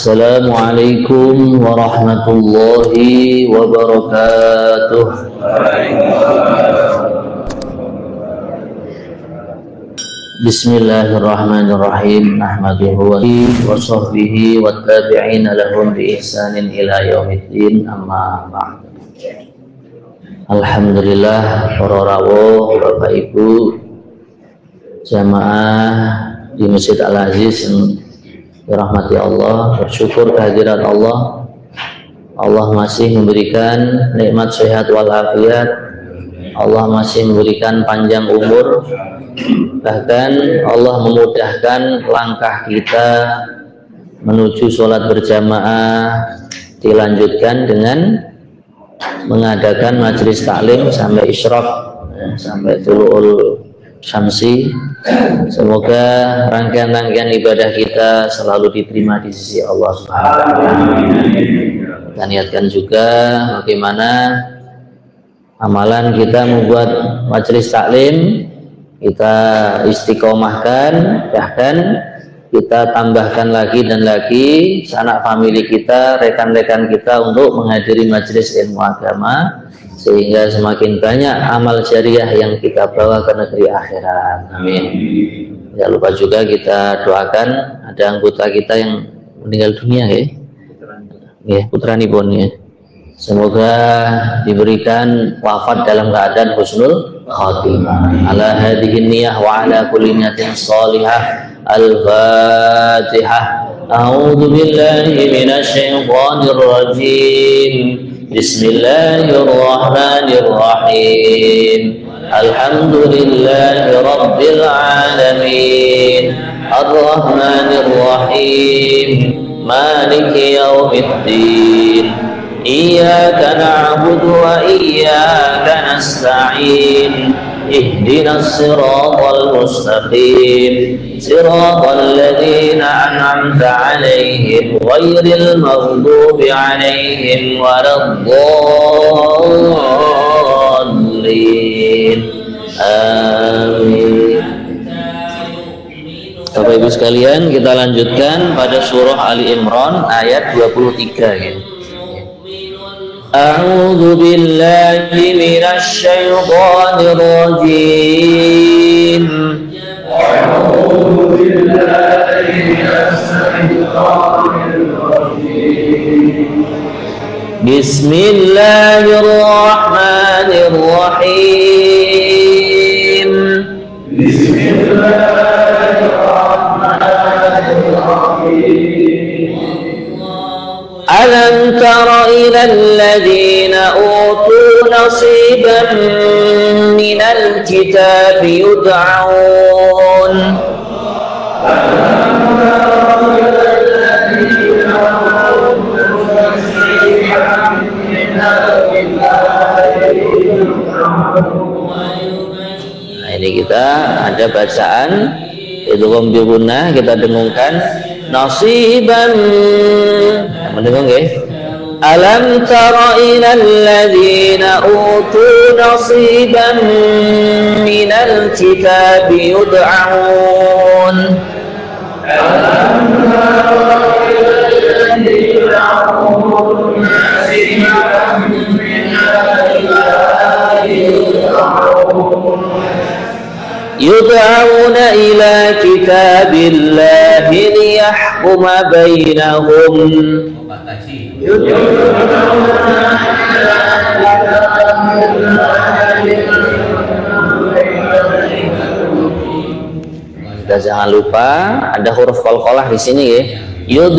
Assalamualaikum warahmatullahi wabarakatuh. Bismillahirrahmanirrahim. Nahmaduhu wa sahbihi wa tabi'ina lahum bi ihsanin ila yaumiddin, amma ba'd. Alhamdulillah, para rawuh, Bapak Ibu jamaah di Masjid Al-Aziz dirahmati Allah, bersyukur kehadiran Allah. Allah masih memberikan nikmat sehat walafiat, Allah masih memberikan panjang umur, bahkan Allah memudahkan langkah kita menuju sholat berjamaah dilanjutkan dengan mengadakan majelis taklim sampai isyraq, sampai tulu'ul syamsi. Semoga rangkaian-rangkaian ibadah kita selalu diterima di sisi Allah Subhanahu wa Ta'ala. Kita niatkan juga bagaimana amalan kita membuat majelis taklim kita istiqomahkan, bahkan kita tambahkan lagi dan lagi sanak famili kita, rekan-rekan kita untuk menghadiri majelis ilmu agama, sehingga semakin banyak amal jariah yang kita bawa ke negeri akhirat. Amin. Jangan lupa juga kita doakan ada anggota kita yang meninggal dunia, ya, putranipun, ya. Semoga diberikan wafat dalam keadaan husnul khatimah. Ala hadhihi niyah wa ala kulli niyatin shalihah. Al-Fatihah. A'udzu billahi minasy syaithanir rajim. Bismillahirrahmanirrahim. Alhamdulillahi rabbil alamin. Ar-Rahmanir Rahim. Maliki yaumiddin. Iyyaka na'budu wa iyyaka nasta'in. Ihdinas siratal mustaqim. Siratal ladzina an'amta 'alaihim ghairil maghdubi 'alaihim waladdallin. Amin. Bapak Ibu sekalian, kita lanjutkan pada surah Ali Imran ayat 23, ya. A'udzu billahi minasy syaithanir rajim. A'udzu billahi minasy syaithanir rajim. Bismillahirrahmanirrahim. Bismillahirrahmanirrahim. Alam tara ilal ladzina utu nasiban minal kitabi yud'aun Nah, ini kita ada bacaan itu kombiruna, kita dengungkan nasiban, mendengung, ya. Alam tara ilal ladzina utu nasiban minal kitabi yud'aun. Alam tara ilal ladzina utu nasiban minal kitabi yud'auna ila kitabillahi liyahkuma bainahum. Kita jangan lupa ada huruf qalqalah di sini, ya. Yud,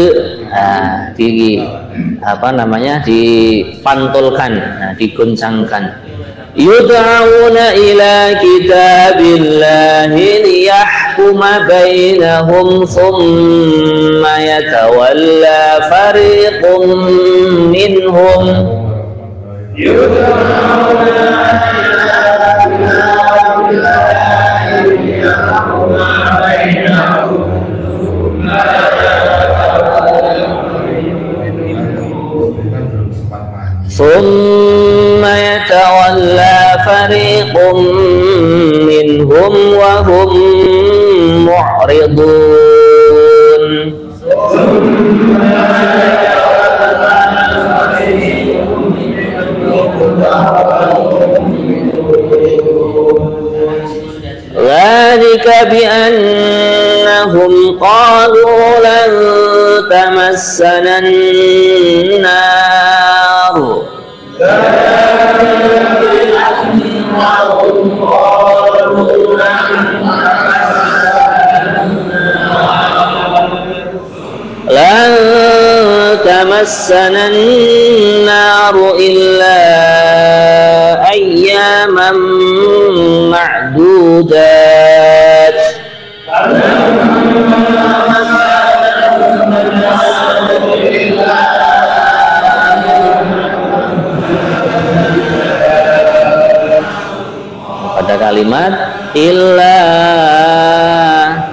dipantulkan, diguncangkan. Yud'auna ila kitabillahi liyahkuma bainahum thumma yatawalla fariqum minhum. Yud'auna ila kitabillahi liyahkuma bainahum thumma yatawalla fariqum minhum wa hum mu'ridun. tamassana an-naru illa ayyaman ma'dudat. Pada kalimat illa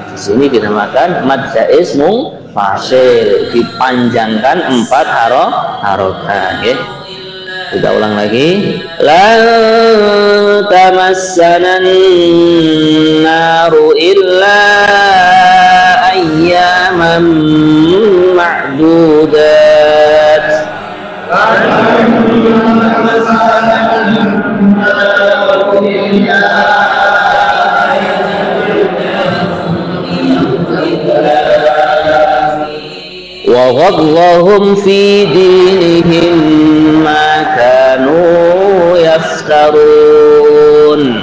di sini dinamakan mad jaiz munfasil, dipanjangkan 4 harokat ya. Kita ulang lagi. Lan tamassana an-naru illa ayyaman ma'dudat. Wa ghadlahum fi dinihim ma kanu yaftarun.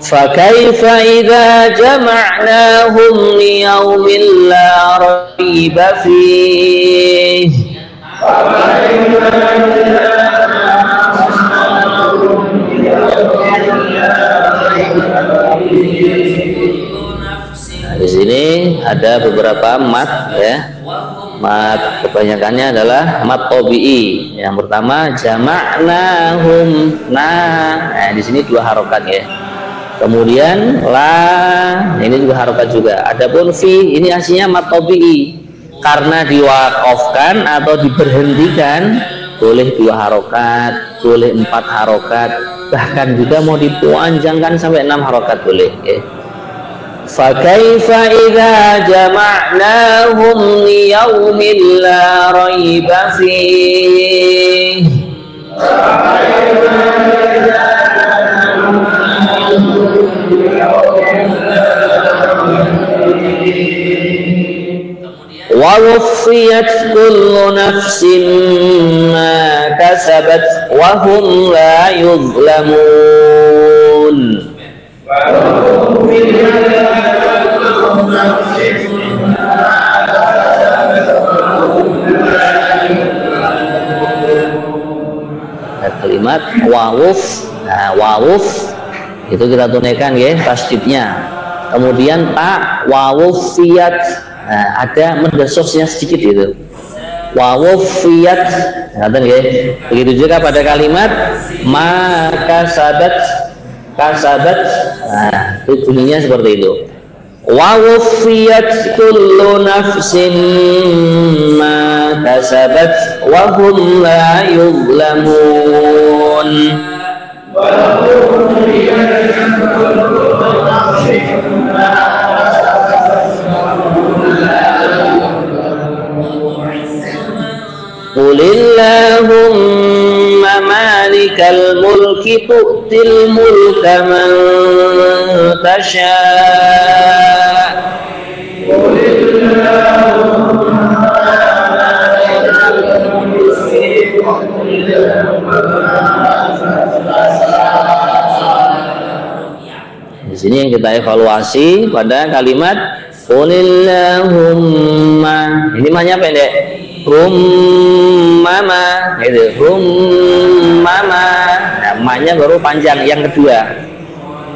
فكيف إذا جمعناهم ليوم لا ريب فيه. Di sini ada beberapa mat ya. Mat kebanyakannya adalah mat tabi'i. Yang pertama jama'nahum, nah di sini 2 harokat ya. Kemudian la, ini juga harokat juga. Adapun fi ini aslinya mat tabi'i, karena diwakafkan atau diberhentikan boleh 2 harokat, boleh 4 harokat, bahkan juga mau dipanjangkan sampai 6 harokat boleh ya. Fakaifa idza jama'nahum liyaumin la raiba fihi. Wa wuffiyat kullu nafsin ma kasabat wa hum la yuzlamun. Kalimat wawuf, nah wawuf itu kita tunaikan ya tasdidnya. Kemudian ta wawufiyat, nah ada mendesosnya sedikit itu. Wawufiyat, ngerti ya. Begitu juga pada kalimat maka kasabat, nah itu bunyinya seperti itu. Wa wuffiyat kullu nafsin ma kasabat wa hum la yuzlamun. Qulillahumma malikal mulki tu'til mulka man tasha'. Di sini yang kita evaluasi pada kalimat Qulillahumma, ini mahnya pendek. Mama gitu, mama, nah, mahnya baru panjang yang kedua.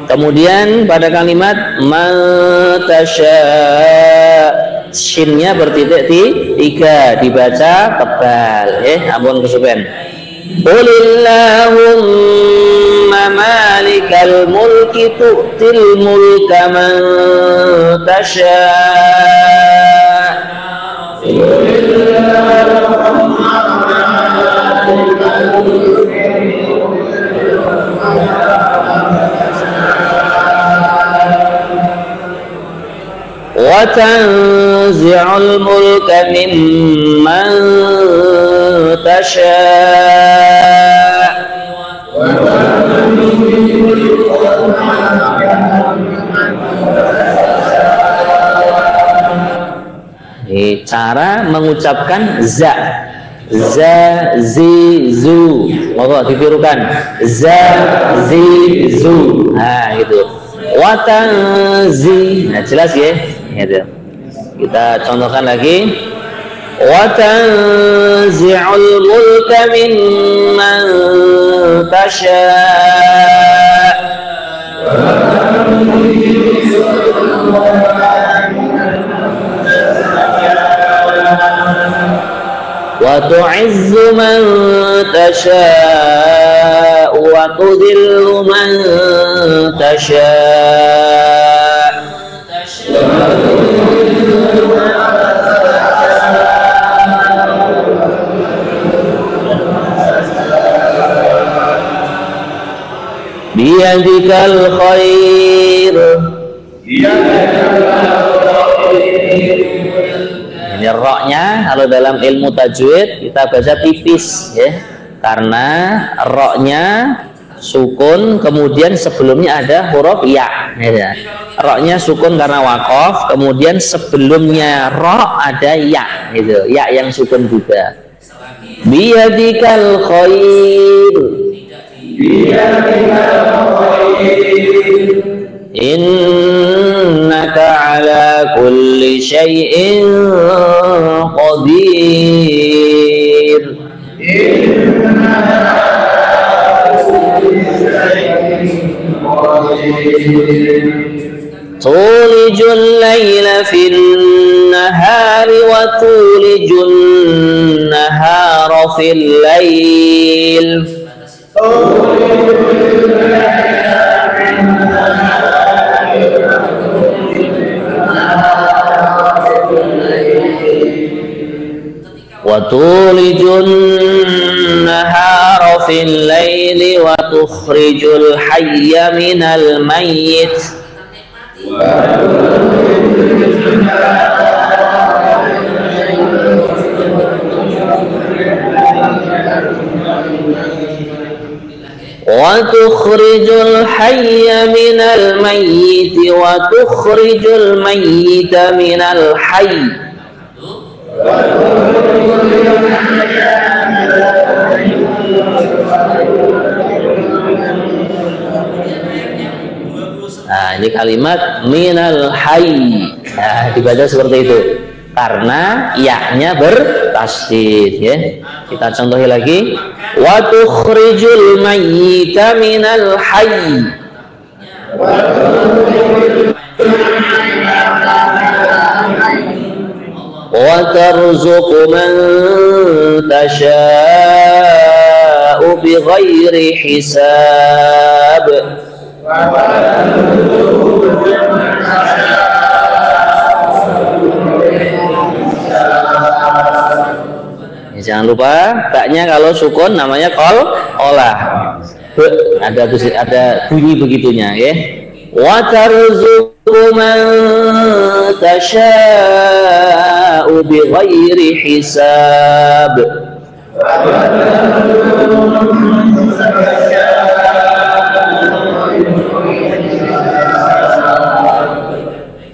Kemudian pada kalimat matasya, shinnya bertitik 3, dibaca tebal ampun kesupen. Qulillahumma malikal mulki tu'til mulka man tasha'. Wa tanzi'ul mulka mimman tasha'. Cara mengucapkan za za zi zu, monggo ditirukan za zi zu. Nah gitu. Watanzi, nah jelas ya, gitu. Kita contohkan lagi. Watanzi'ul mulka mimman tasha' wa tu'izzu man tasha' wa tudhillu man tasha' biyadikal khair. Ini roknya kalau dalam ilmu tajwid kita baca tipis ya, karena roknya sukun kemudian sebelumnya ada huruf ya, ya. Roknya sukun karena wakof, kemudian sebelumnya rok ada ya, gitu. Ya yang sukun juga. Biyadikal khair. Innaka ala kulli syai'in qadir. Tulijul layla fin nahari wa tulijul nahara fil layl. وتولج النهار في الليل وتخرج الحي من الميت وتخرج الحي من الميت وتخرج الميت من الحي Nah, ini kalimat minal hayy. Nah, dibaca seperti itu karena ya-nya bertasydid ya. Kita contohi lagi. Wa tukhrijul mayyita minal hayy. Wa tarzuqu man tasha'u bighairi hisab. Jangan lupa baknya kalau sukun namanya olah. Ada bunyi begitunya ya. Wa tarzuqu man tasha'u bighairi hisab.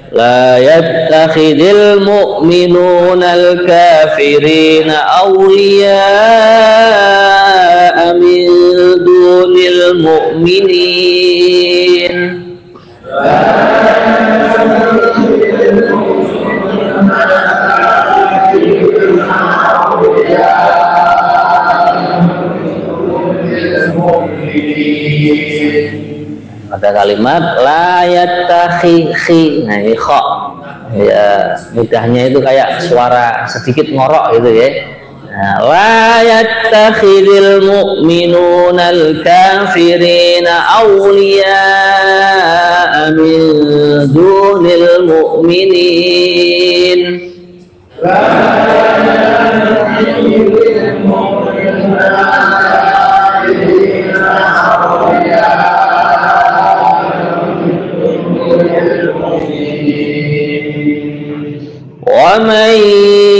لا يتخذ المؤمنون الكافرين أولياء من دون المؤمنين Ada kalimat la yattakhidhi. Nah ini kha. Ya, mudahnya itu kayak suara sedikit ngorok gitu ya. Nah, la yattakhidhil mu'minuna al-kafirina awliya'a min dunil mu'minin. وَمَنْ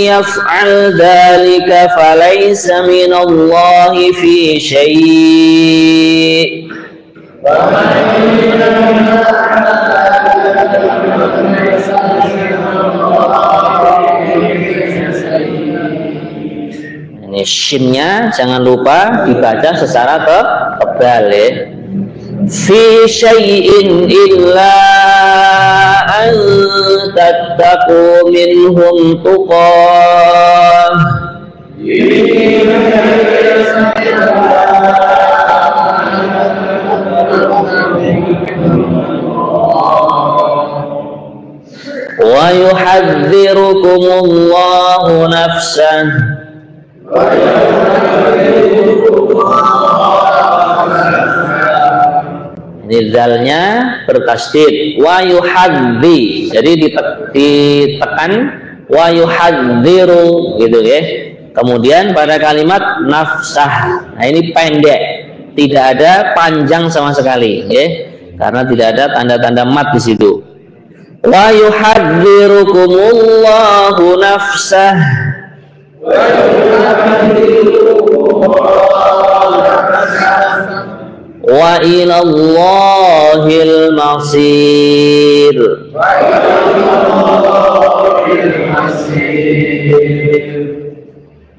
يَفْعَلْ ذَلِكَ فَلَيْسَ مِنَ اللَّهِ فِي شَيْءٍ. Ini Shinnya jangan lupa dibaca secara tebal ya. Fi syai'in illa an tattaqu minhum tuqah. Wa yuhadzirukumullahu nafsah. Ini zalnya bertasdid, wa yuhadzi, jadi ditekan wa yuhadziru gitu ya. Kemudian pada kalimat nafsah, nah ini pendek, tidak ada panjang sama sekali ya, karena tidak ada tanda-tanda mat di situ. Wa yuhadzirukumullahu nafsah. Wa ilallahil masir.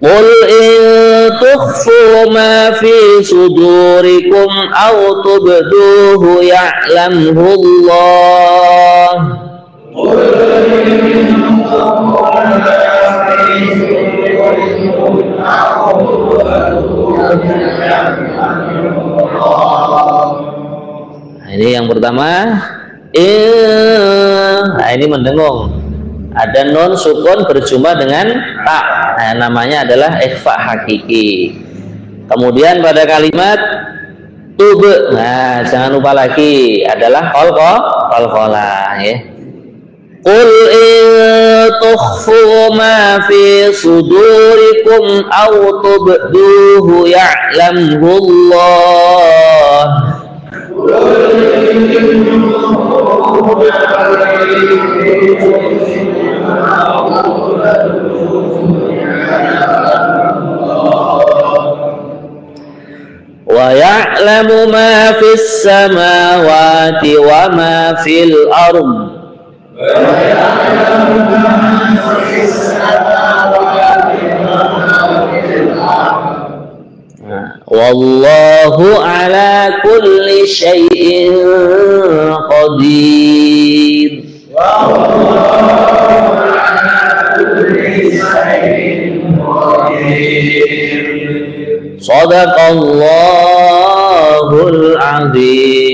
Qul in tukhfu ma fi sudurikum aw tubduhu ya'lamhu Allah. Ini yang pertama, nah ini mendengung, ada nun sukun berjumpa dengan ta, nah, namanya adalah ikhfa hakiki. Kemudian pada kalimat tub, nah jangan lupa lagi adalah qalqalah ya. Qul in tukhfu ma fi sudurikum aw tubduhu ya'lamhu Allah. Wa ya'lamu ma fis samawati wa ma fil ardh. Wallahu ala kulli syai'in qadir. Shadaqallahul azim.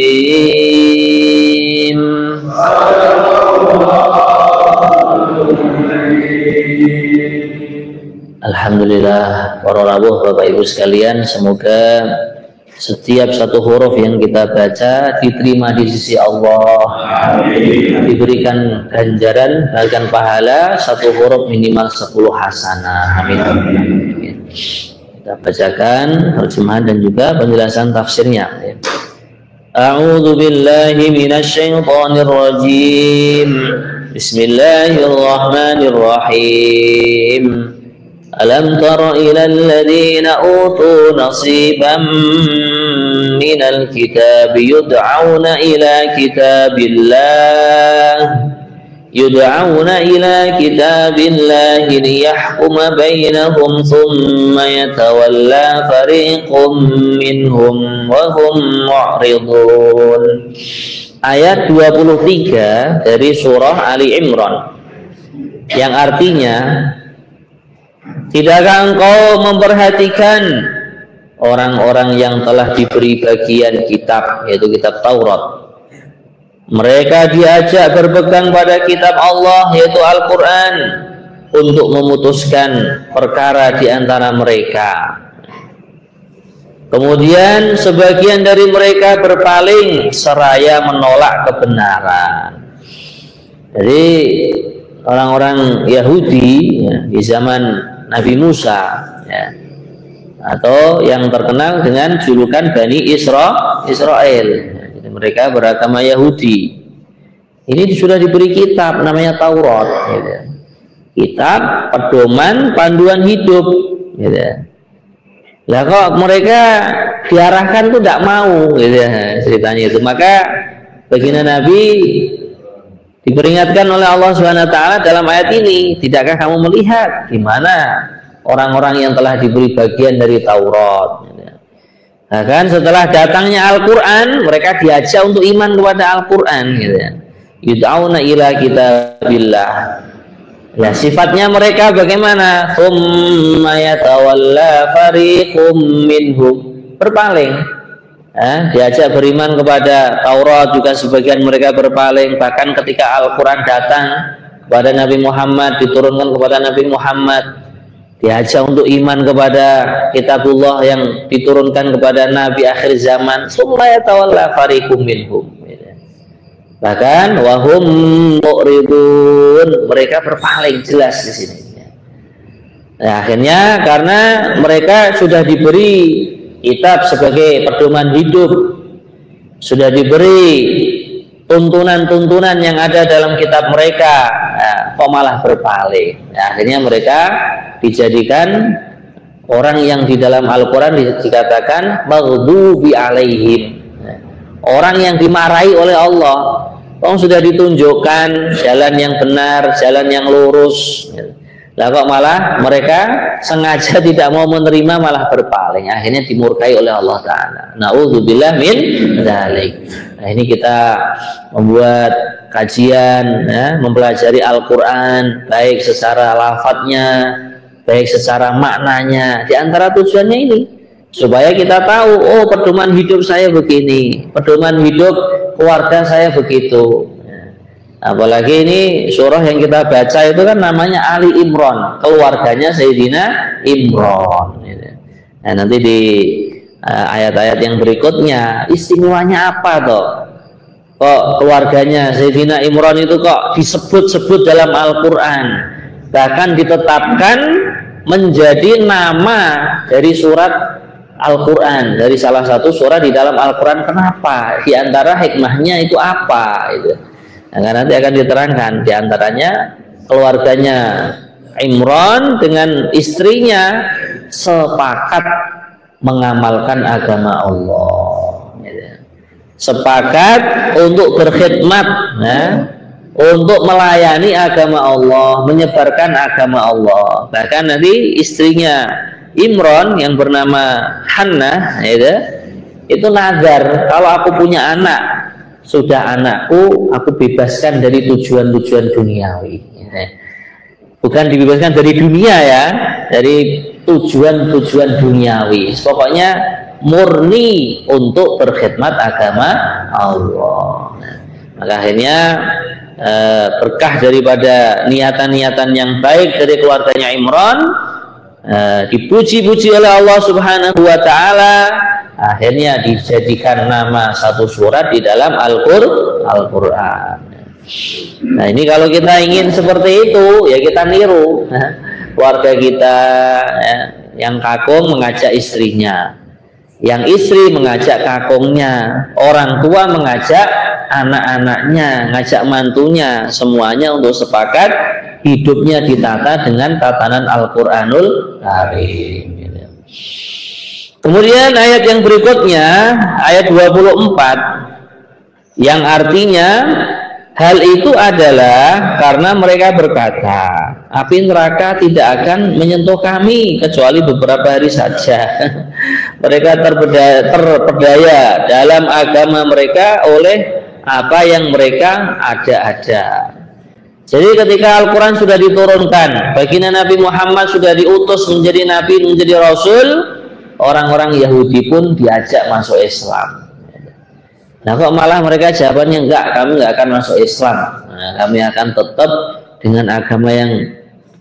Alhamdulillah, para rawuh Bapak Ibu sekalian, semoga setiap satu huruf yang kita baca diterima di sisi Allah. Amin. Diberikan ganjaran bahkan pahala satu huruf minimal 10 hasanah. Amin. Kita bacakan terjemahan dan juga penjelasan tafsirnya. A'udzu billahi minasyaitonir rajim. Bismillahirrahmanirrahim. Alam tara ila alladhina utu nasiban minal kitab yud'auna ila kitabillah liyahkuma bainahum thumma yatawalla fariqum minhum wa hum mu'ridun. Ayat 23 dari surah Ali Imran, yang artinya, tidakkah engkau memperhatikan orang-orang yang telah diberi bagian kitab, yaitu kitab Taurat? Mereka diajak berpegang pada kitab Allah, yaitu Al-Quran, untuk memutuskan perkara di antara mereka. Kemudian sebagian dari mereka berpaling seraya menolak kebenaran. Jadi orang-orang Yahudi ya, di zaman Nabi Musa ya, atau yang terkenal dengan julukan Bani Israel, jadi mereka beragama Yahudi. Ini sudah diberi kitab namanya Taurat, gitu. Kitab pedoman panduan hidup, gitu. Lah kok mereka diarahkan tuh tidak mau, gitu ya, ceritanya itu. Maka baginda Nabi diperingatkan oleh Allah SWT dalam ayat ini, tidakkah kamu melihat gimana orang-orang yang telah diberi bagian dari Taurat. Nah, kan setelah datangnya Al-Quran, mereka diajak untuk iman kepada Al-Quran, gitu ya. Yud'auna ila kitabillah. Ya, sifatnya mereka bagaimana? Tsumma yatawalla fariqum minhum. Berpaling. Diajak beriman kepada Taurat, juga sebagian mereka berpaling. Bahkan ketika Al-Quran datang kepada Nabi Muhammad, diturunkan kepada Nabi Muhammad, diajak untuk iman kepada kitabullah yang diturunkan kepada Nabi akhir zaman. Tsumma yatawalla fariqum minhum. Bahkan wahum mu'ridun, mereka berpaling, jelas di sini. Nah, akhirnya karena mereka sudah diberi kitab sebagai pedoman hidup, sudah diberi tuntunan-tuntunan yang ada dalam kitab mereka, kok malah berpaling. Nah, akhirnya mereka dijadikan orang yang di dalam Al-Quran dikatakan maghdubi alaihim, orang yang dimarahi oleh Allah. Sudah ditunjukkan jalan yang benar, jalan yang lurus, lah kok malah mereka sengaja tidak mau menerima, malah berpaling, akhirnya dimurkai oleh Allah Ta'ala. Na'udzubillah min dzalik. Nah, ini kita membuat kajian, mempelajari Al-Quran, baik secara lafadznya, baik secara maknanya. Di antara tujuannya ini supaya kita tahu, oh pedoman hidup saya begini, pedoman hidup keluarga saya begitu. Apalagi ini surah yang kita baca itu kan namanya Ali Imran, keluarganya Sayyidina Imran. Nah, nanti di ayat-ayat yang berikutnya istimewanya apa toh? Kok keluarganya Sayyidina Imran itu kok disebut-sebut dalam Al-Quran, bahkan ditetapkan menjadi nama dari surat Al-Quran, dari salah satu surah di dalam Al-Quran. Kenapa? Di antara hikmahnya itu apa? Itu. Nah, nanti akan diterangkan. Di antaranya keluarganya Imran dengan istrinya sepakat mengamalkan agama Allah. Sepakat untuk berkhidmat, untuk melayani agama Allah, menyebarkan agama Allah. Bahkan nanti istrinya Imran yang bernama Hannah, itu nazar, kalau aku punya anak, sudah anakku aku bebaskan dari tujuan-tujuan duniawi. Bukan dibebaskan dari dunia ya, dari tujuan-tujuan duniawi. Pokoknya murni untuk berkhidmat agama Allah. Maka akhirnya berkah daripada niatan-niatan yang baik dari keluarganya Imran, dipuji-puji oleh Allah Subhanahu wa Ta'ala, akhirnya dijadikan nama satu surat di dalam Al-Quran. Nah, ini kalau kita ingin seperti itu, ya kita niru keluarga kita, yang kakung mengajak istrinya, yang istri mengajak kakungnya, orang tua mengajak anak-anaknya, ngajak mantunya, semuanya untuk sepakat hidupnya ditata dengan tatanan Al-Quranul Karim. Kemudian ayat yang berikutnya, ayat 24, yang artinya hal itu adalah karena mereka berkata, api neraka tidak akan menyentuh kami kecuali beberapa hari saja. Mereka terpedaya dalam agama mereka oleh apa yang mereka ada-ada. Jadi ketika Al-Quran sudah diturunkan, baginda Nabi Muhammad sudah diutus menjadi Nabi, menjadi Rasul, orang-orang Yahudi pun diajak masuk Islam. Nah, kok malah mereka jawabannya enggak, kami enggak akan masuk Islam. Nah, kami akan tetap dengan agama yang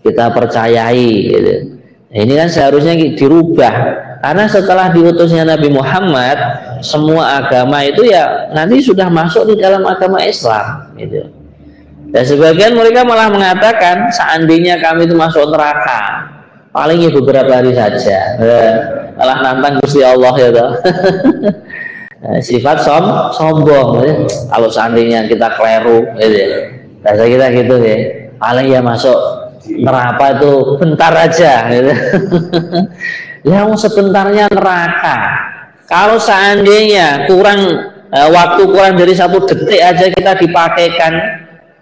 kita percayai. Gitu. Nah, ini kan seharusnya dirubah, karena setelah diutusnya Nabi Muhammad, semua agama itu ya nanti sudah masuk di dalam agama Islam. Gitu. Dan sebagian mereka malah mengatakan seandainya kami itu masuk neraka, paling ya beberapa hari saja. Malah nantang Gusti Allah ya toh. Sifat sombong. Kalau seandainya kita keliru, bahasa kita gitu ya, paling ya masuk neraka itu bentar aja. Ya sebentarnya neraka. Kalau seandainya waktu kurang dari 1 detik aja kita dipakaikan,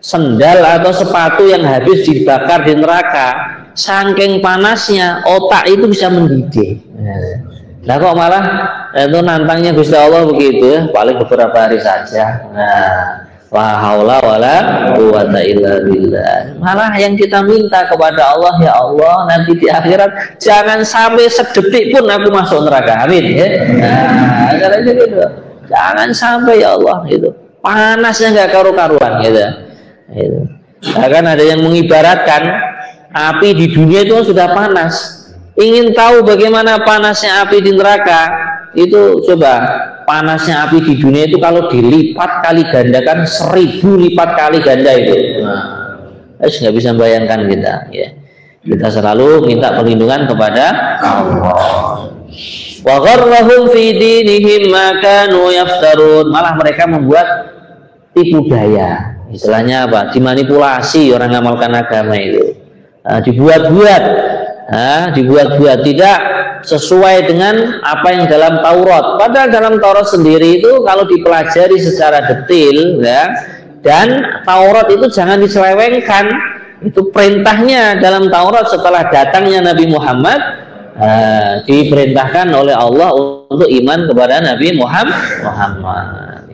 sendal atau sepatu yang habis dibakar di neraka, saking panasnya otak itu bisa mendidih. Nah kok malah itu nantangnya Gusti Allah begitu ya, paling beberapa hari saja. Nah, la haula wala quwata illa billah. Malah yang kita minta kepada Allah, ya Allah nanti di akhirat jangan sampai sedetik pun aku masuk neraka. Amin ya. Nah, caranya gitu. Jangan sampai ya Allah gitu. Panasnya nggak karu-karuan gitu. Gitu. Bahkan ada yang mengibaratkan api di dunia itu sudah panas. Ingin tahu bagaimana panasnya api di neraka? Itu coba panasnya api di dunia itu kalau dilipat kali gandakan 1000 lipat kali ganda itu. Nah, nggak bisa bayangkan kita. Ya. Kita selalu minta perlindungan kepada Allah. Wa gharrahum fi dinihim ma kanu yaftarun. Malah mereka membuat tipu daya. Istilahnya apa? Dimanipulasi orang ngamalkan agama itu. Dibuat-buat. Dibuat-buat tidak sesuai dengan apa yang dalam Taurat. Padahal dalam Taurat sendiri itu kalau dipelajari secara detail ya, dan Taurat itu jangan diselewengkan. Itu perintahnya dalam Taurat setelah datangnya Nabi Muhammad. Diperintahkan oleh Allah untuk iman kepada Nabi Muhammad.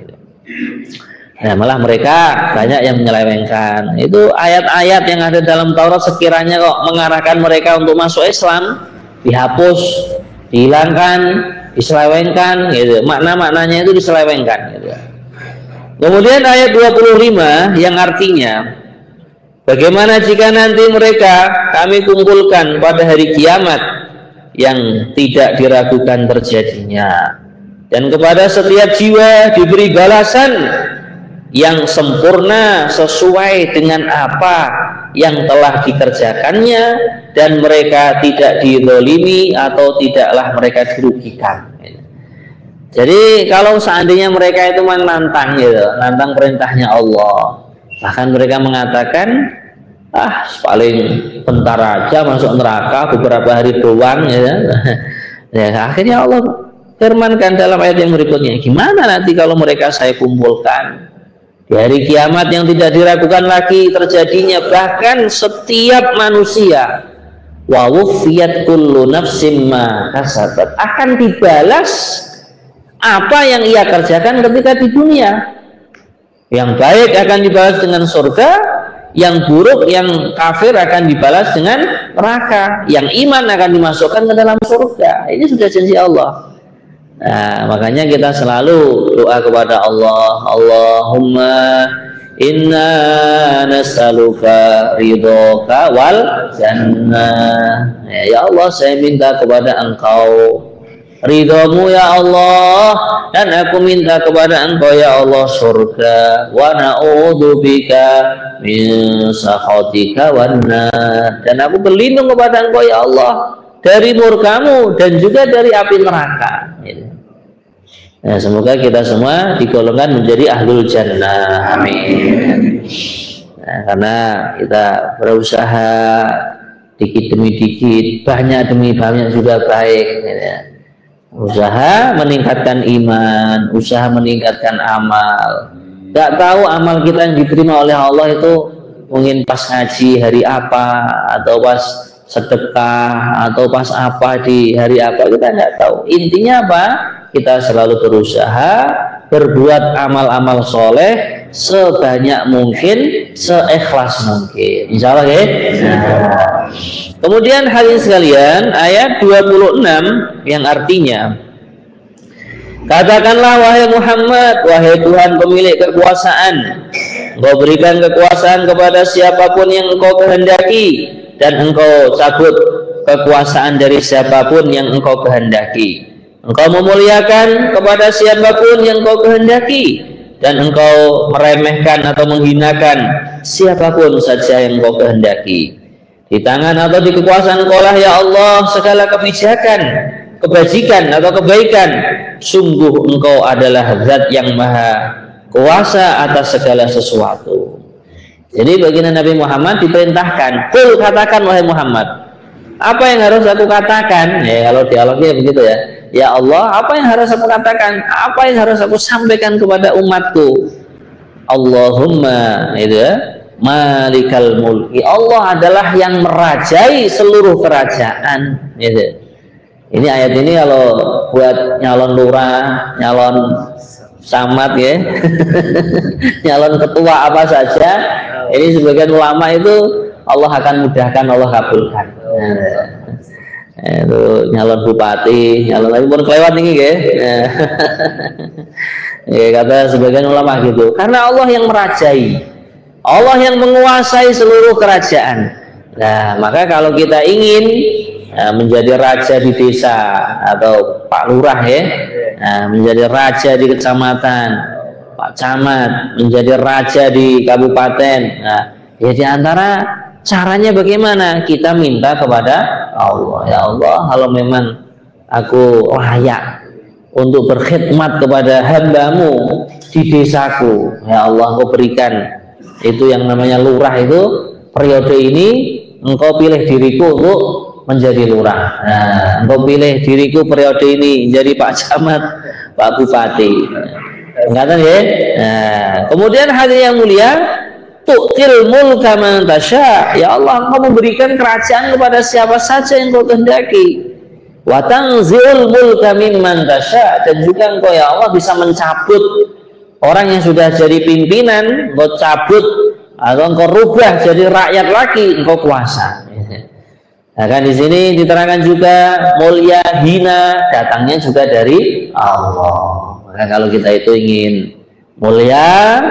Nah, malah mereka banyak yang menyelewengkan. Itu ayat-ayat yang ada dalam Taurat sekiranya kok mengarahkan mereka untuk masuk Islam, dihapus, dihilangkan, diselewengkan, gitu. Makna-maknanya itu diselewengkan. Gitu. Kemudian ayat 25 yang artinya, bagaimana jika nanti mereka kami kumpulkan pada hari kiamat yang tidak diragukan terjadinya, dan kepada setiap jiwa diberi balasan yang sempurna sesuai dengan apa yang telah dikerjakannya, dan mereka tidak dizalimi atau tidaklah mereka dirugikan. Jadi kalau seandainya mereka itu menantang gitu, nantang perintahnya Allah, bahkan mereka mengatakan paling bentar aja masuk neraka beberapa hari doang ya. Ya akhirnya Allah firmankan dalam ayat yang berikutnya, gimana nanti kalau mereka saya kumpulkan di hari kiamat yang tidak diragukan lagi terjadinya, bahkan setiap manusia wa wuffiyat kullu nafsim ma kasabat, akan dibalas apa yang ia kerjakan ketika di dunia. Yang baik akan dibalas dengan surga, yang buruk, yang kafir akan dibalas dengan neraka, yang iman akan dimasukkan ke dalam surga. Ini sudah janji Allah. Nah, makanya kita selalu doa kepada Allah, Allahumma inna nas'aluka ridhoka wal jannah. Ya Allah, saya minta kepada Engkau ridhomu ya Allah, dan aku minta kepada Engkau ya Allah surga, wa na'udzubika min sakhatika wan nar, dan aku berlindung kepada Engkau ya Allah dari murkamu dan juga dari api neraka. Nah, semoga kita semua digolongkan menjadi ahlul jannah. Amin. Nah, karena kita berusaha dikit demi dikit, banyak demi banyak juga baik. Ya. Usaha meningkatkan iman, usaha meningkatkan amal. Gak tahu amal kita yang diterima oleh Allah itu mungkin pas ngaji hari apa, atau pas sedekah, atau pas apa di hari apa, kita nggak tahu. Intinya apa? Kita selalu berusaha berbuat amal-amal soleh sebanyak mungkin, seikhlas mungkin. Insya Allah ya. Kemudian hadirin sekalian, ayat 26 yang artinya, katakanlah wahai Muhammad, wahai Tuhan pemilik kekuasaan, Engkau berikan kekuasaan kepada siapapun yang Engkau kehendaki, dan Engkau cabut kekuasaan dari siapapun yang Engkau kehendaki. Engkau memuliakan kepada siapapun yang Engkau kehendaki, dan Engkau meremehkan atau menghinakan siapapun saja yang Engkau kehendaki. Di tangan atau di kekuasaan Engkau lah ya Allah segala kebijakan, kebajikan atau kebaikan. Sungguh Engkau adalah zat yang maha kuasa atas segala sesuatu. Jadi baginda Nabi Muhammad diperintahkan, kul, katakan wahai Muhammad, apa yang harus aku katakan? Ya, kalau dialognya begitu ya. Ya Allah, apa yang harus aku katakan? Apa yang harus aku sampaikan kepada umatku? Allahumma, itu ya. Malikal mulki, Allah adalah yang merajai seluruh kerajaan. Gitu. Ini ayat ini kalau buat nyalon lurah, nyalon camat ya, nyalon ketua apa saja, ini sebagian ulama itu Allah akan mudahkan, Allah kabulkan. Itu nyalon bupati, nyalon lagi pun kelewat ini ya. Ya, kata sebagian ulama gitu, karena Allah yang merajai, Allah yang menguasai seluruh kerajaan. Nah, maka kalau kita ingin menjadi raja di desa atau Pak Lurah ya, menjadi raja di kecamatan, Pak Camat, menjadi raja di kabupaten. Nah, ya di antara caranya bagaimana? Kita minta kepada Allah, ya Allah, kalau memang aku layak untuk berkhidmat kepada hamba-Mu di desaku, ya Allah, Engkau berikan itu yang namanya lurah itu, periode ini Engkau pilih diriku untuk menjadi lurah. Nah, Engkau pilih diriku periode ini menjadi Pak Camat, Pak Bupati. Enggak ya? Nah, kemudian hadirin yang mulia, tu'til mulka man tasya, ya Allah, Engkau memberikan kerajaan kepada siapa saja yang Engkau kehendaki. Wa tanzilul mulka mimman tasya, dan juga Engkau ya Allah bisa mencabut orang yang sudah jadi pimpinan, Engkau cabut atau Engkau rubah jadi rakyat lagi, Engkau kuasa. Nah, kan di sini diterangkan juga mulia hina datangnya juga dari Allah. Maka kalau kita itu ingin mulia,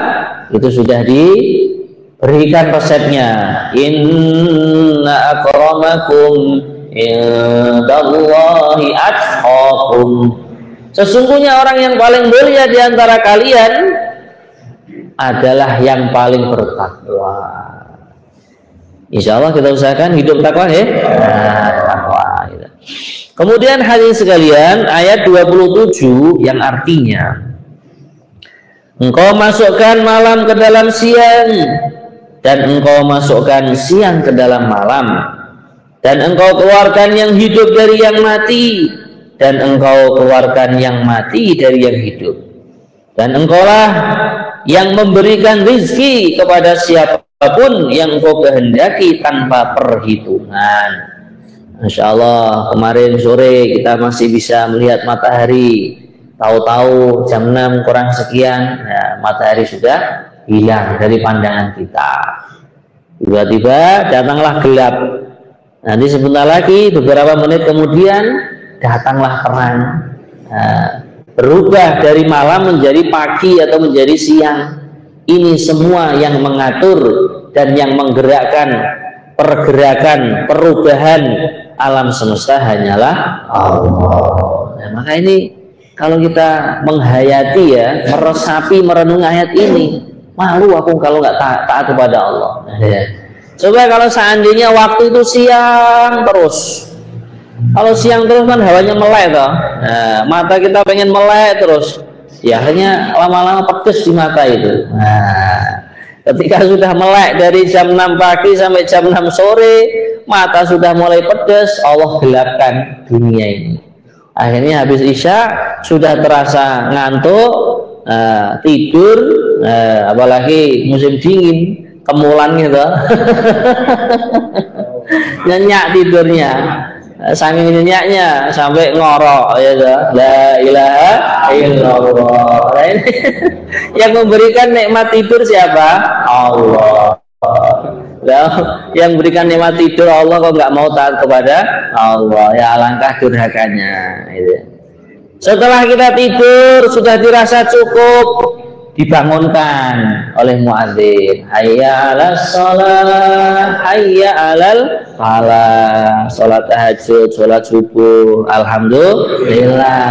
itu sudah diberikan resepnya. Inna akramakum indallahi atqakum. Sesungguhnya orang yang paling mulia di antara kalian adalah yang paling bertakwa. Insya Allah kita usahakan hidup takwa ya. Takwa. Gitu. Kemudian hadirin sekalian, ayat 27 yang artinya Engkau masukkan malam ke dalam siang, dan Engkau masukkan siang ke dalam malam, dan Engkau keluarkan yang hidup dari yang mati, dan Engkau keluarkan yang mati dari yang hidup, dan Engkaulah yang memberikan rizki kepada siapapun yang Engkau kehendaki tanpa perhitungan. Masya Allah, kemarin sore kita masih bisa melihat matahari, tahu-tahu jam 6 kurang sekian, ya, matahari sudah hilang dari pandangan kita. Tiba-tiba datanglah gelap. Nanti sebentar lagi, beberapa menit kemudian datanglah terang. Nah, berubah dari malam menjadi pagi atau menjadi siang. Ini semua yang mengatur dan yang menggerakkan pergerakan, perubahan alam semesta hanyalah Allah. Nah, maka ini kalau kita menghayati ya, meresapi, merenungi ayat ini, malu aku kalau nggak taat kepada Allah. Ya. Coba kalau seandainya waktu itu siang terus, kalau siang terus kan hawanya melek toh. Nah, mata kita pengen melek terus, ya akhirnya lama-lama pedes di mata itu. Nah, ketika sudah melek dari jam 6 pagi sampai jam 6 sore, mata sudah mulai pedes, Allah gelapkan dunia ini. Akhirnya habis isya sudah terasa ngantuk, tidur, apalagi musim dingin, kemulan gitu, nyenyak tidurnya, saking nyenyaknya sampai ngorok, ya la ilaha illallah. Nah, ini yang memberikan nikmat tidur siapa? Allah. Nah, yang berikan nikmat tidur Allah, kok nggak mau taat kepada Allah, ya alangkah durhakanya. Setelah kita tidur sudah dirasa cukup, dibangunkan oleh muadzin, hayya 'alas shalah, hayya 'alal falah, salat tahajud, salat subuh, alhamdulillah.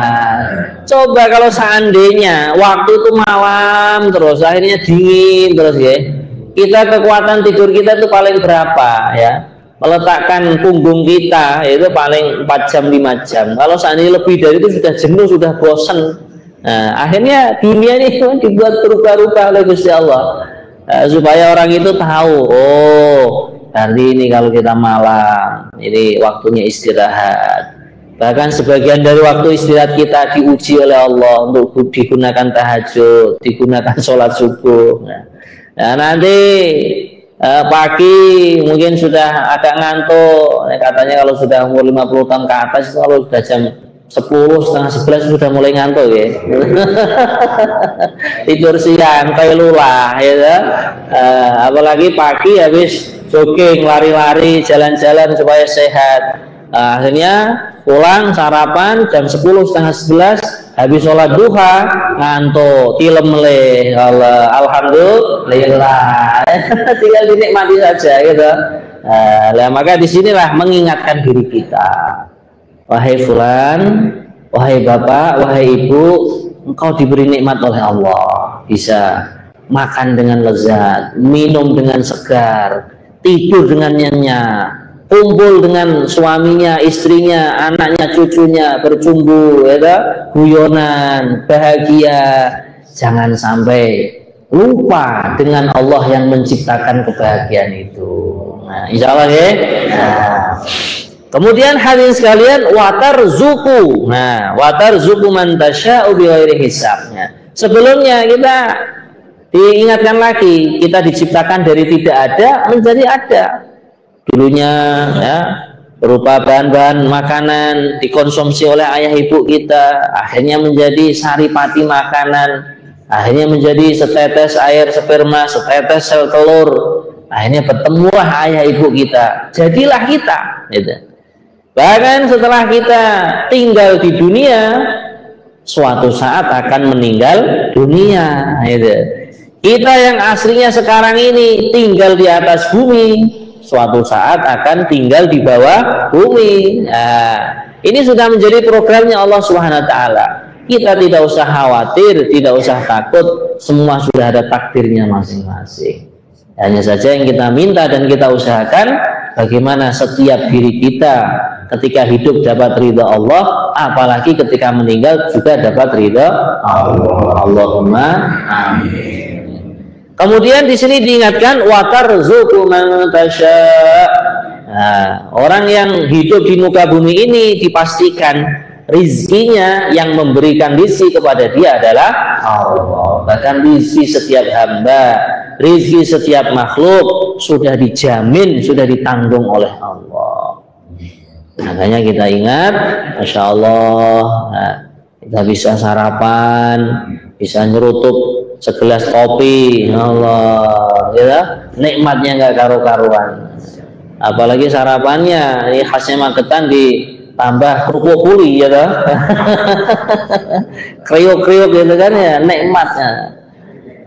Coba kalau seandainya waktu itu malam terus, akhirnya dingin terus ya, kita kekuatan tidur kita itu paling berapa ya? Meletakkan punggung kita itu paling 4 jam 5 jam. Kalau seandainya lebih dari itu sudah jenuh, sudah bosan. Nah, akhirnya dunia ini dibuat berubah-ubah oleh Gusti Allah, supaya orang itu tahu, oh hari ini kalau kita malam ini waktunya istirahat. Bahkan sebagian dari waktu istirahat kita diuji oleh Allah untuk digunakan tahajud, digunakan sholat subuh. Nah, nanti pagi mungkin sudah agak ngantuk, katanya kalau sudah umur 50 tahun ke atas itu kalau sudah jam 10, setengah 11 sudah mulai ngantuk ya. Tidur siang kayak lulah ya. Apalagi pagi habis jogging, lari-lari, jalan-jalan supaya sehat. Akhirnya pulang sarapan jam 10, setengah 11, habis sholat duha ngantuk, tilem meleh. Alhamdulillah. Tinggal dinikmati saja gitu. Maka disinilah mengingatkan diri kita. Wahai fulan, wahai bapak, wahai ibu, engkau diberi nikmat oleh Allah, bisa makan dengan lezat, minum dengan segar, tidur dengan nyenyak, kumpul dengan suaminya, istrinya, anaknya, cucunya, bercumbu, ya, guyonan, bahagia. Jangan sampai lupa dengan Allah yang menciptakan kebahagiaan itu. Nah, insya Allah ya. Kemudian hadirin sekalian, watarzuku. Nah, watarzuku man tasya'u bighairi hisabnya. Sebelumnya kita diingatkan lagi, kita diciptakan dari tidak ada menjadi ada. Dulunya ya, berupa bahan-bahan makanan dikonsumsi oleh ayah ibu kita, akhirnya menjadi saripati makanan, akhirnya menjadi setetes air sperma, setetes sel telur, akhirnya bertemulah ayah ibu kita, jadilah kita gitu. Bahkan setelah kita tinggal di dunia, suatu saat akan meninggal dunia gitu. Kita yang aslinya sekarang ini tinggal di atas bumi, suatu saat akan tinggal di bawah bumi. Nah, ini sudah menjadi programnya Allah Subhanahu wa taala. Kita tidak usah khawatir, tidak usah takut, semua sudah ada takdirnya masing-masing. Hanya saja yang kita minta dan kita usahakan, bagaimana setiap diri kita ketika hidup dapat ridha Allah, apalagi ketika meninggal juga dapat ridha Allah. Allahumma amin. Kemudian di sini diingatkan watarzuqu man tasya'. Nah, orang yang hidup di muka bumi ini dipastikan rizkinya yang memberikan rizki kepada dia adalah Allah. Bahkan rizki setiap hamba, rizki setiap makhluk sudah dijamin, sudah ditanggung oleh Allah. Makanya kita ingat, Masya Allah, nah, kita bisa sarapan, bisa nyerutup segelas kopi, Allah, ya, nikmatnya nggak karu-karuan. Apalagi sarapannya, ini khasnya Magetan ditambah kerupuk kuli, ya, kriuk-kriuk gitu kan ya, nikmatnya.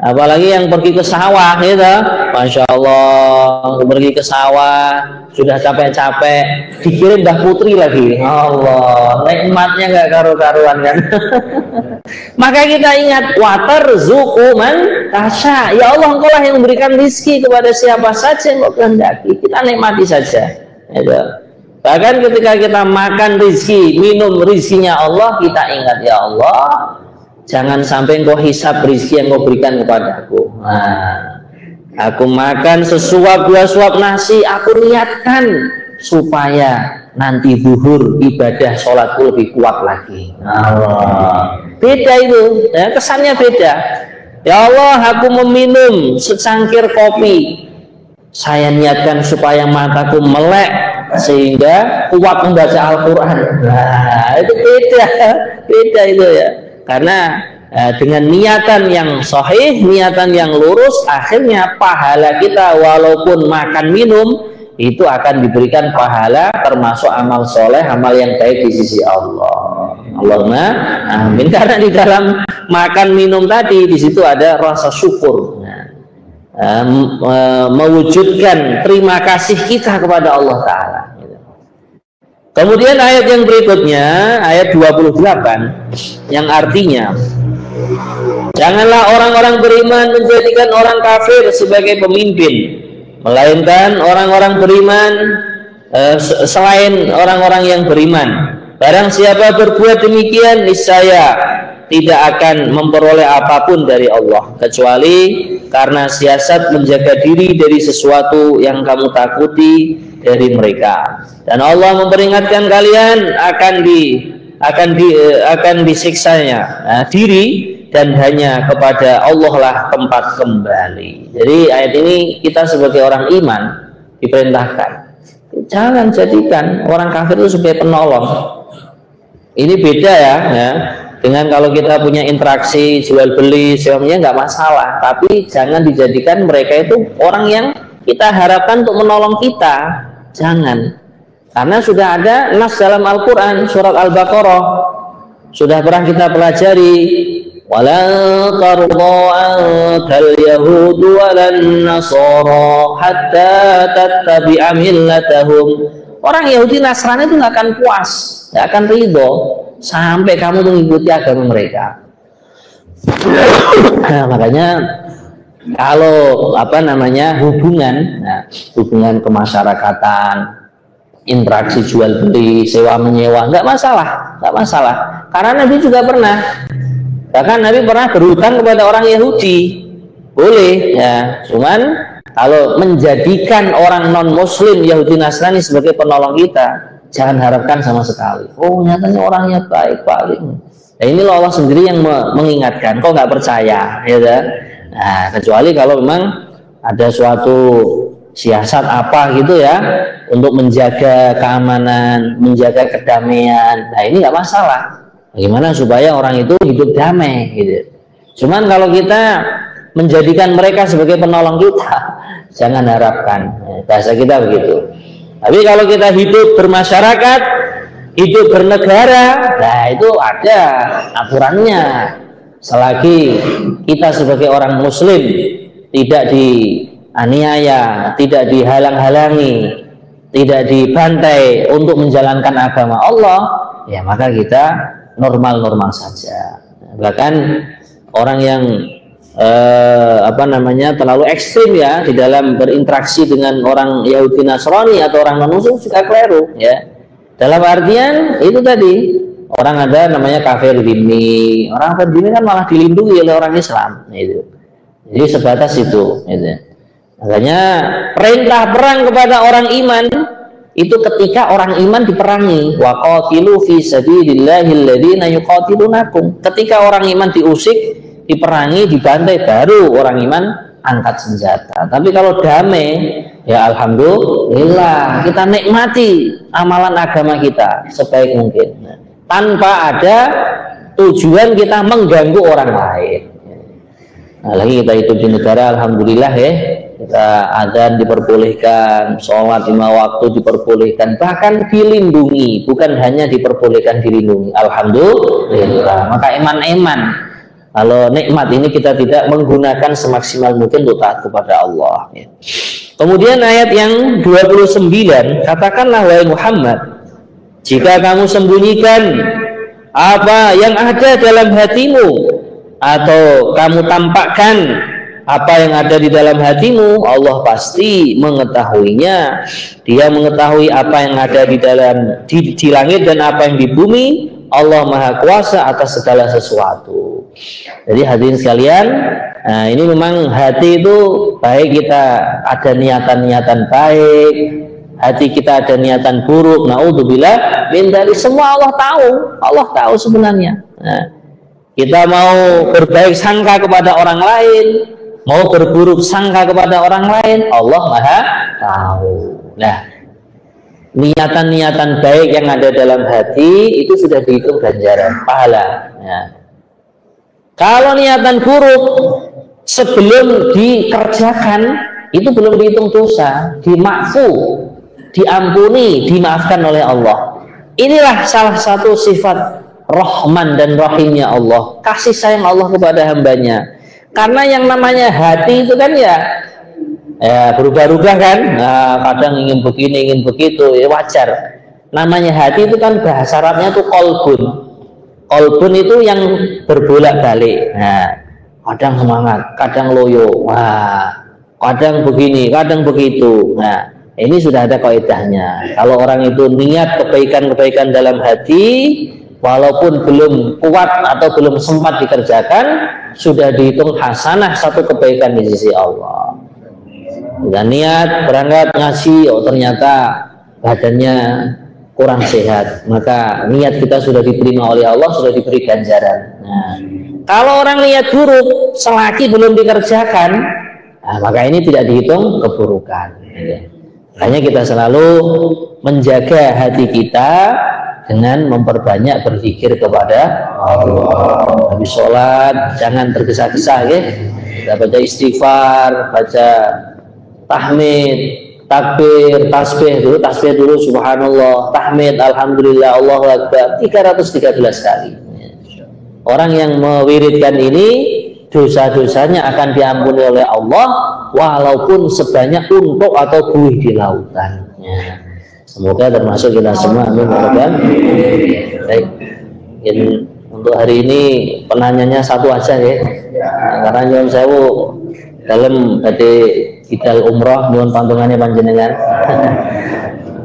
Apalagi yang pergi ke sawah, gitu, Masya Allah, pergi ke sawah sudah capek-capek dikirim Mbah Putri lagi, Allah, nikmatnya nggak karu-karuan kan. Maka kita ingat watarzuqu man tasya'. Ya Allah, Engkau lah yang memberikan rezeki kepada siapa saja yang Engkau kehendaki, kita nikmati saja, gitu. Bahkan ketika kita makan rezeki, minum rezekinya Allah, kita ingat, ya Allah, jangan sampai Engkau hisab rezeki yang Engkau berikan kepadaku. Nah, aku makan sesuap dua suap nasi, aku niatkan supaya nanti zuhur ibadah sholatku lebih kuat lagi. Allah, beda itu, ya, kesannya beda. Ya Allah, aku meminum secangkir kopi, saya niatkan supaya mataku melek sehingga kuat membaca Al-Quran. Nah, itu beda itu ya. Karena dengan niatan yang sahih, niatan yang lurus, akhirnya pahala kita walaupun makan minum itu akan diberikan pahala termasuk amal soleh, amal yang baik di sisi Allah. Allahumma amin. Karena di dalam makan minum tadi di situ ada rasa syukur, mewujudkan terima kasih kita kepada Allah Ta'ala. Kemudian ayat yang berikutnya, ayat 28, yang artinya janganlah orang-orang beriman menjadikan orang kafir sebagai pemimpin, melainkan orang-orang beriman selain orang-orang yang beriman. Barang siapa berbuat demikian, niscaya tidak akan memperoleh apapun dari Allah kecuali karena siasat menjaga diri dari sesuatu yang kamu takuti dari mereka. Dan Allah memperingatkan kalian akan disiksanya diri dan hanya kepada Allah lah tempat kembali. Jadi ayat ini kita sebagai orang iman diperintahkan, jangan jadikan orang kafir itu sebagai penolong. Ini beda ya, dengan kalau kita punya interaksi jual beli semuanya nggak masalah, tapi jangan dijadikan mereka itu orang yang kita harapkan untuk menolong kita. Jangan, karena sudah ada nas dalam Al-Quran surat Al-Baqarah, sudah pernah kita pelajari, walan tarda ankal yahudu walan nasara hatta tattabi'a millatahum. Orang Yahudi Nasrani itu nggak akan puas, nggak akan ridho sampai kamu mengikuti agama mereka. Nah, makanya kalau hubungan kemasyarakatan, interaksi jual beli, sewa menyewa, nggak masalah. Karena Nabi juga pernah, bahkan Nabi pernah berhutang kepada orang Yahudi, boleh ya. Cuman kalau menjadikan orang non Muslim Yahudi Nasrani sebagai penolong kita, jangan harapkan sama sekali. Oh, nyatanya orangnya baik paling. Nah, ini loh Allah sendiri yang mengingatkan. Kok nggak percaya, ya kan? Nah, kecuali kalau memang ada suatu siasat apa gitu ya untuk menjaga keamanan, menjaga kedamaian. Nah, ini nggak masalah. Bagaimana supaya orang itu hidup damai gitu. Cuman kalau kita menjadikan mereka sebagai penolong kita, jangan harapkan. Bahasa kita begitu. Tapi kalau kita hidup bermasyarakat, hidup bernegara, nah itu ada aturannya. Selagi kita sebagai orang muslim tidak dianiaya, tidak dihalang-halangi, tidak dibantai untuk menjalankan agama Allah, ya maka kita normal-normal saja. Bahkan orang yang terlalu ekstrim ya di dalam berinteraksi dengan orang Yahudi Nasrani atau orang non-Muslim juga keliru ya. Dalam artian itu tadi, orang ada namanya kafir dhimmi. Orang kafir dhimmi kan malah dilindungi oleh orang Islam itu. Jadi sebatas itu gitu. Makanya perintah perang kepada orang iman itu ketika orang iman diperangi, wa qatilu fi sabilillahil ladzina yuqatilunakum. Ketika orang iman diusik, diperangi, dibantai, baru orang iman angkat senjata. Tapi kalau damai, ya alhamdulillah kita nikmati amalan agama kita sebaik mungkin tanpa ada tujuan kita mengganggu orang lain. Nah, lagi kita hidup di negara alhamdulillah ya, kita azan diperbolehkan, sholat 5 waktu diperbolehkan, bahkan dilindungi, bukan hanya diperbolehkan, dilindungi. Alhamdulillah. Maka eman-eman kalau nikmat ini kita tidak menggunakan semaksimal mungkin untuk taat kepada Allah ya. Kemudian ayat yang 29, katakanlah wahai Muhammad, jika kamu sembunyikan apa yang ada dalam hatimu atau kamu tampakkan apa yang ada di dalam hatimu, Allah pasti mengetahuinya. Dia mengetahui apa yang ada di langit dan apa yang di bumi. Allah Maha Kuasa atas segala sesuatu. Jadi hadirin sekalian, nah ini memang hati itu baik kita ada niatan-niatan baik, hati kita ada niatan buruk, naudzubillah min dzalik, semua Allah tahu sebenarnya. Nah, kita mau berbaik sangka kepada orang lain, mau berburuk sangka kepada orang lain, Allah Maha tahu. Nah, niatan-niatan baik yang ada dalam hati itu sudah dihitung ganjaran pahala ya. Kalau niatan buruk sebelum dikerjakan itu belum dihitung dosa, dimakfu, diampuni, dimaafkan oleh Allah. Inilah salah satu sifat Rahman dan Rahimnya Allah, kasih sayang Allah kepada hambanya. Karena yang namanya hati itu kan ya berubah-ubah kan, nah, kadang ingin begini, ingin begitu, ya wajar. Namanya hati itu kan bahasa Arabnya itu kolbun. Kolbun itu yang berbolak-balik. Nah, kadang semangat, kadang loyo, wah, kadang begini, kadang begitu. Nah, ini sudah ada kaidahnya. Kalau orang itu niat kebaikan-kebaikan dalam hati, walaupun belum kuat atau belum sempat dikerjakan, sudah dihitung hasanah satu kebaikan di sisi Allah. Dan niat berangkat ngaji, oh ternyata badannya kurang sehat, maka niat kita sudah diterima oleh Allah, sudah diberi ganjaran. Nah, Kalau orang niat buruk selagi belum dikerjakan, nah, maka ini tidak dihitung keburukan. Makanya kita selalu menjaga hati kita dengan memperbanyak berzikir kepada Allah. Habis sholat jangan tergesa-gesa, ya. Kita baca istighfar, baca tahmid, takbir, tasbih dulu subhanallah, tahmid, alhamdulillah, Allahu akbar 313 kali. Orang yang mewiridkan ini dosa-dosanya akan diampuni oleh Allah walaupun sebanyak untuk atau buih di lautan. Semoga termasuk kita semua, amin. Baik, untuk hari ini penanyanya satu aja, ya. Karena nyuwun sewu dalam tadi idal umroh nyuwun pantungannya panjenengan.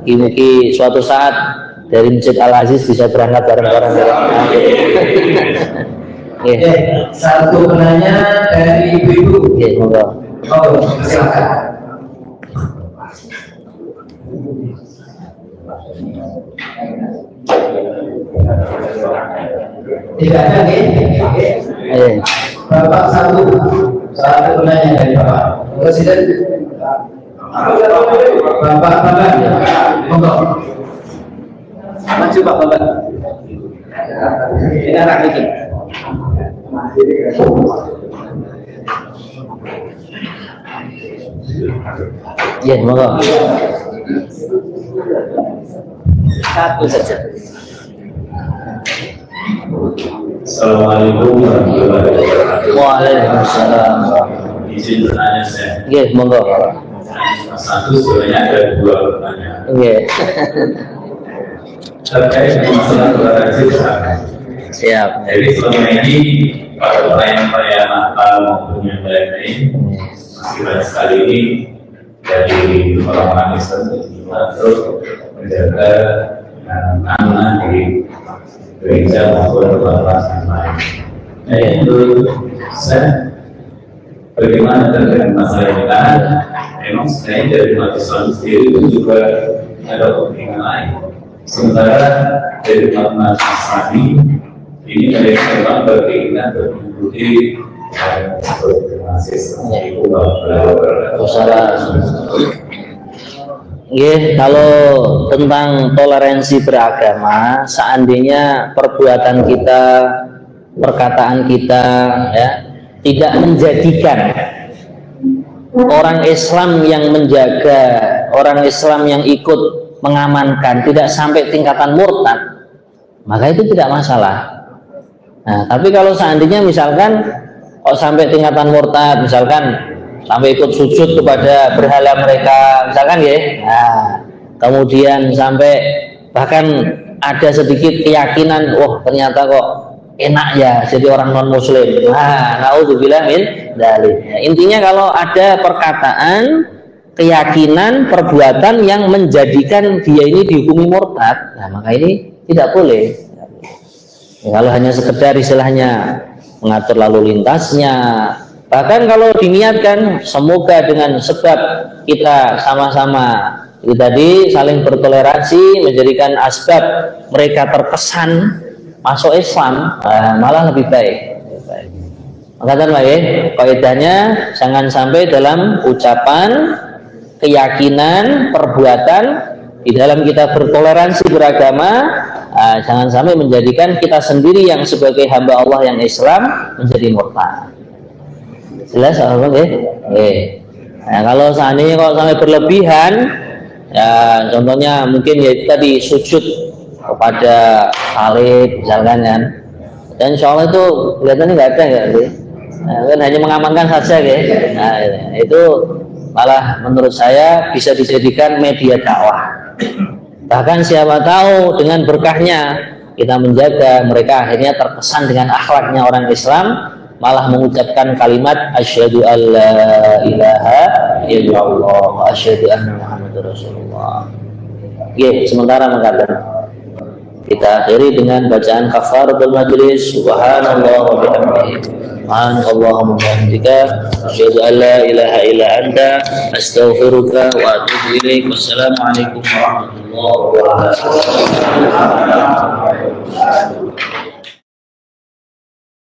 Mugi suatu saat dari Masjid Al-Aziz bisa berangkat bareng-bareng. Oke, satu penanya dari ibu-ibu. Oke, monggo. Oh, silakan. Tidak ada, nih. Bapak satu penanya dari Bapak. Presiden. Bapak, monggo. Maju Pak Bapak. Ini arah ini. Ya, monggo. Satu saja. Assalamualaikum warahmatullahi wabarakatuh. Waalaikumsalam. Izin bertanya saya. Ya, monggo. Satu sebenarnya ada dua pertanyaan. Ya. Terkait masalah toleransi bersama. Siap. Jadi selama ini pada perayaan Natal maupun yang lain-lain masih banyak sekali ini dari orang-orang Islam terus menjaga amanah di gereja maupun tempat yang lain. Nah, itu saya bagaimana terkait masalah ini, karena memang sebenarnya dari umat Islam sendiri itu juga ada kepentingan lain. Sementara dari umat Nasrani ini mereka memang berkeinginan untuk mengikuti kalau tentang toleransi beragama, seandainya perbuatan kita, perkataan kita, ya, tidak menjadikan orang Islam yang menjaga, orang Islam yang ikut mengamankan tidak sampai tingkatan murtad, maka itu tidak masalah. Nah, tapi kalau seandainya misalkan sampai tingkatan murtad, misalkan sampai ikut sujud kepada berhala mereka, misalkan, ya, nah, kemudian sampai bahkan ada sedikit keyakinan, wah ternyata kok enak ya jadi orang non muslim. Nah, naudzubillah min dzalik. Intinya kalau ada perkataan, keyakinan, perbuatan yang menjadikan dia ini dihukumi murtad, nah maka ini tidak boleh. Kalau hanya sekedar istilahnya mengatur lalu lintasnya, bahkan kalau diniatkan semoga dengan sebab kita sama-sama tadi saling bertoleransi menjadikan asbab mereka terkesan masuk Islam, malah lebih baik. Makanya kaidahnya jangan sampai dalam ucapan, keyakinan, perbuatan di dalam kita bertoleransi beragama, jangan sampai menjadikan kita sendiri yang sebagai hamba Allah yang Islam menjadi murtad. Jelas apa ya? Nah, kalau seandainya kalau sampai berlebihan, ya contohnya mungkin ya tadi sujud kepada salib misalkan kan, dan insya Allah itu kelihatannya nggak ada ya, kan hanya mengamankan saja ya. Nah, itu malah menurut saya bisa dijadikan media dakwah. Bahkan siapa tahu dengan berkahnya kita menjaga mereka akhirnya terkesan dengan akhlaknya orang Islam, malah mengucapkan kalimat asyhadu alla ilaha illallah wa asyhadu anna muhammadar rasulullah. Sementara mengatakan kita akhiri dengan bacaan kafaratul majlis, subhanallah wa bihamdihi, subhanallahumma wa bihamdika, asyhadu an la ilaha illa anta, astaghfiruka wa atubu ilaik. Wassalamualaikum warahmatullahi wabarakatuh.